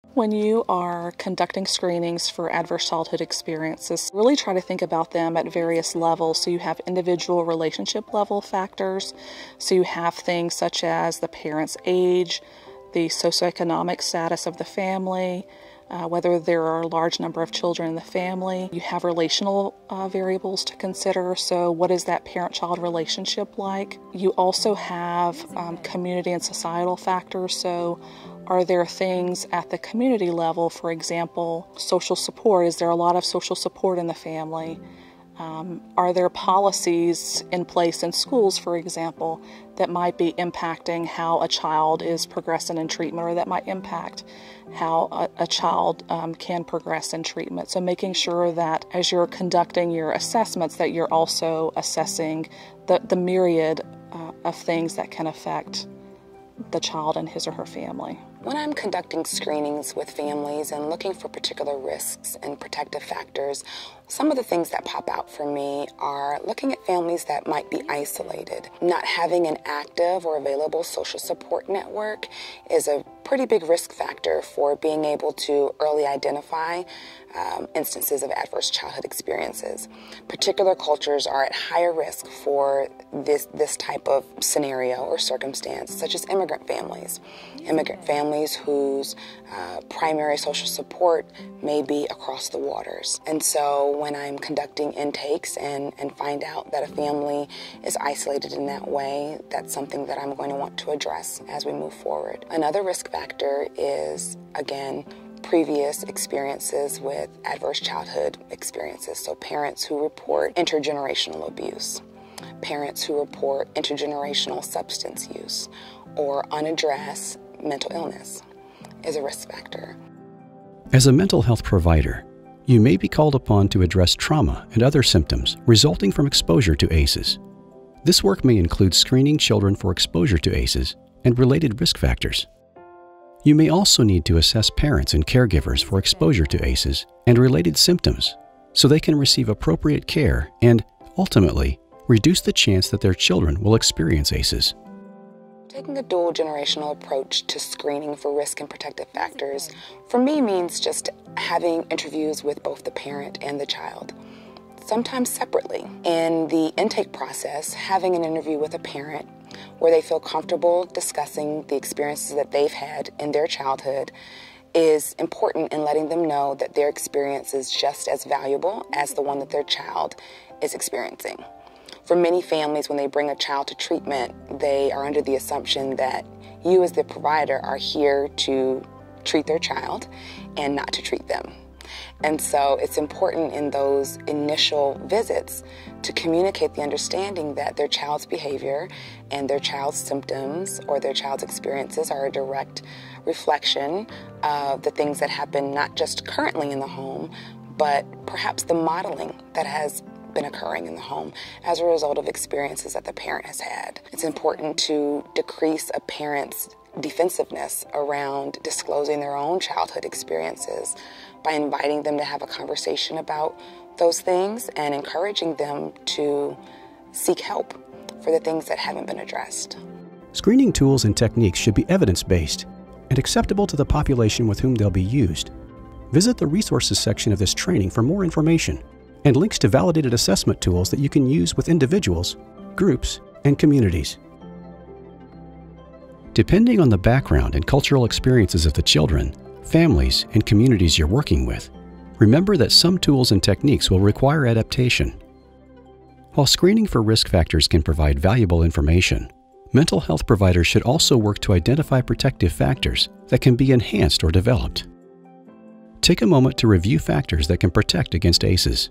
When you are conducting screenings for adverse childhood experiences, really try to think about them at various levels. So you have individual relationship level factors. So you have things such as the parent's age, the socioeconomic status of the family, whether there are a large number of children in the family. You have relational variables to consider. So what is that parent-child relationship like? You also have community and societal factors. So are there things at the community level, for example, social support? Is there a lot of social support in the family? Are there policies in place in schools, for example, that might be impacting how a child is progressing in treatment, or that might impact how a child can progress in treatment? So making sure that as you're conducting your assessments that you're also assessing the myriad of things that can affect the child and his or her family. When I'm conducting screenings with families and looking for particular risks and protective factors, some of the things that pop out for me are looking at families that might be isolated. Not having an active or available social support network is a pretty big risk factor for being able to early identify instances of adverse childhood experiences. Particular cultures are at higher risk for this type of scenario or circumstance, such as immigrant families. Immigrant families whose primary social support may be across the waters. And so when I'm conducting intakes and find out that a family is isolated in that way, that's something that I'm going to want to address as we move forward. Another risk factor is, again, previous experiences with adverse childhood experiences. So parents who report intergenerational abuse, parents who report intergenerational substance use, or unaddressed mental illness is a risk factor. As a mental health provider, you may be called upon to address trauma and other symptoms resulting from exposure to ACEs. This work may include screening children for exposure to ACEs and related risk factors. You may also need to assess parents and caregivers for exposure to ACEs and related symptoms so they can receive appropriate care and, ultimately, reduce the chance that their children will experience ACEs. Taking a dual generational approach to screening for risk and protective factors, for me, means just having interviews with both the parent and the child, sometimes separately. In the intake process, having an interview with a parent where they feel comfortable discussing the experiences that they've had in their childhood is important in letting them know that their experience is just as valuable as the one that their child is experiencing. For many families, when they bring a child to treatment, they are under the assumption that you as the provider are here to treat their child and not to treat them. And so it's important in those initial visits to communicate the understanding that their child's behavior and their child's symptoms or their child's experiences are a direct reflection of the things that happen not just currently in the home, but perhaps the modeling that has been occurring in the home as a result of experiences that the parent has had. It's important to decrease a parent's defensiveness around disclosing their own childhood experiences by inviting them to have a conversation about those things and encouraging them to seek help for the things that haven't been addressed. Screening tools and techniques should be evidence-based and acceptable to the population with whom they'll be used. Visit the resources section of this training for more information and links to validated assessment tools that you can use with individuals, groups, and communities. Depending on the background and cultural experiences of the children, families, and communities you're working with, remember that some tools and techniques will require adaptation. While screening for risk factors can provide valuable information, mental health providers should also work to identify protective factors that can be enhanced or developed. Take a moment to review factors that can protect against ACEs.